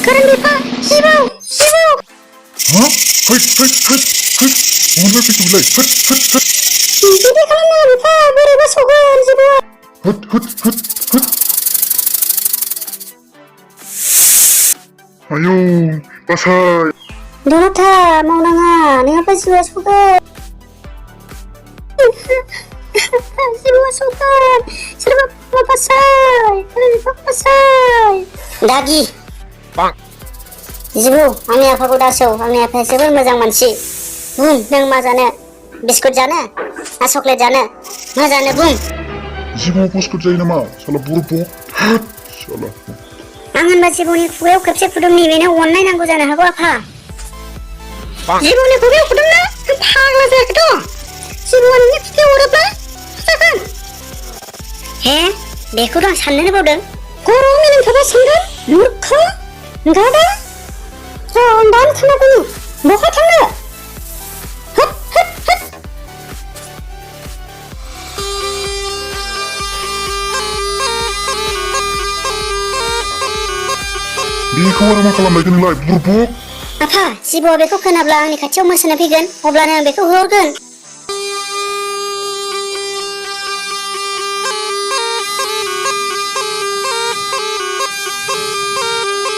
Karen bipa, Sibu! Ha? Hıt. Onlar peki bilay. Hıt. Bibi kalana bipa, boरैबा सौगोन Sibuआ. Hıt. Ayo, basay. Donata, maunanga, nengapa Sibuआ सौगोन? Sibuआ सौगोन. Soरबा pasay. Karen bipa pasay. Dagi. Bang. Sibu, आंनि आफाखौ दासौ. आंनि आफाया जोबोर मोजां मानसि. बुं, नों मा जानो? बिस्कुट जानो? ना चकलेट जानो? मा जानो बुं? Jibo biskut जायो नामा? साला बुरबक. हट साला. आं होनबा जिबौनि खुगायाव खेबसे फुदुंनि बेनो अननाय नांगौ जानो हागौ आफा. जिबौनि खुगायाव फुदुंनो? आं फाग्ला जायाखैथ'. जिबौआ नोंनि खुगायाव अरोब्ला मा जागोन? हे, बेखौथ' आं साननोनो बावदों. खर'आव मेलेमथाबा सानगोन? मूर्ख? गादा? र' आं दानो थांना फैनि. बहा थांनो? बेखौ आरो मा खालामलायखो नोंलाय बुरबक? आफा, जिबौआ बेखौ खोनाब्ला आंनि खाथियाव मोसानो फैगोन. अब्लानो आं बेखौ होहरगोन.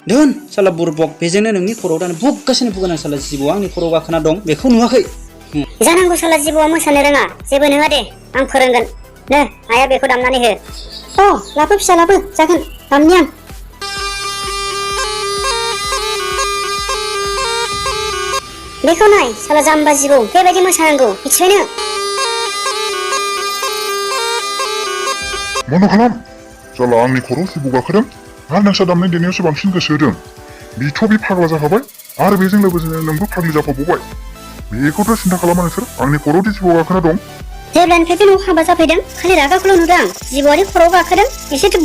दोन साला बुरबक बेजोंनो नोंनि खर'आव दानो बुगासिनो साला जिबौआ आंनि खर'आव गाखोना दं बेखौ नुवाखै जानांगौ साला जिबौआ मोसानो रोङा जेबो नङा दे आं फोरोंगोन नो आया बेखौ दामनानै हो लाबो फिसा लाबो जागोन दामनि आं बेखौ नाय साला जाम्बा जिबौ बेबायदि मोसानांगौ मिथिबायनो बन्द' खालाम साला आंनि खर'आव जिबौ गाखोदों आरो नोंस्रा दामनाय देनायावसो बांसिन गोसो होदों बिथ' बे फाग्ला जाखाबाय आरो बेजों लोगोसे नोंबो फाग्लि जाफाबावबाय बेखौथ' सिन्था खालामा नोंसोर आंनि खर'आव जिबौ गाखोना दं जेब्लानिफ्राय बे न'आव हाबा जाफैदों खालि रागाखौल' नुदों आं जिबौआरि खर'आव गाखोदों एसेथ'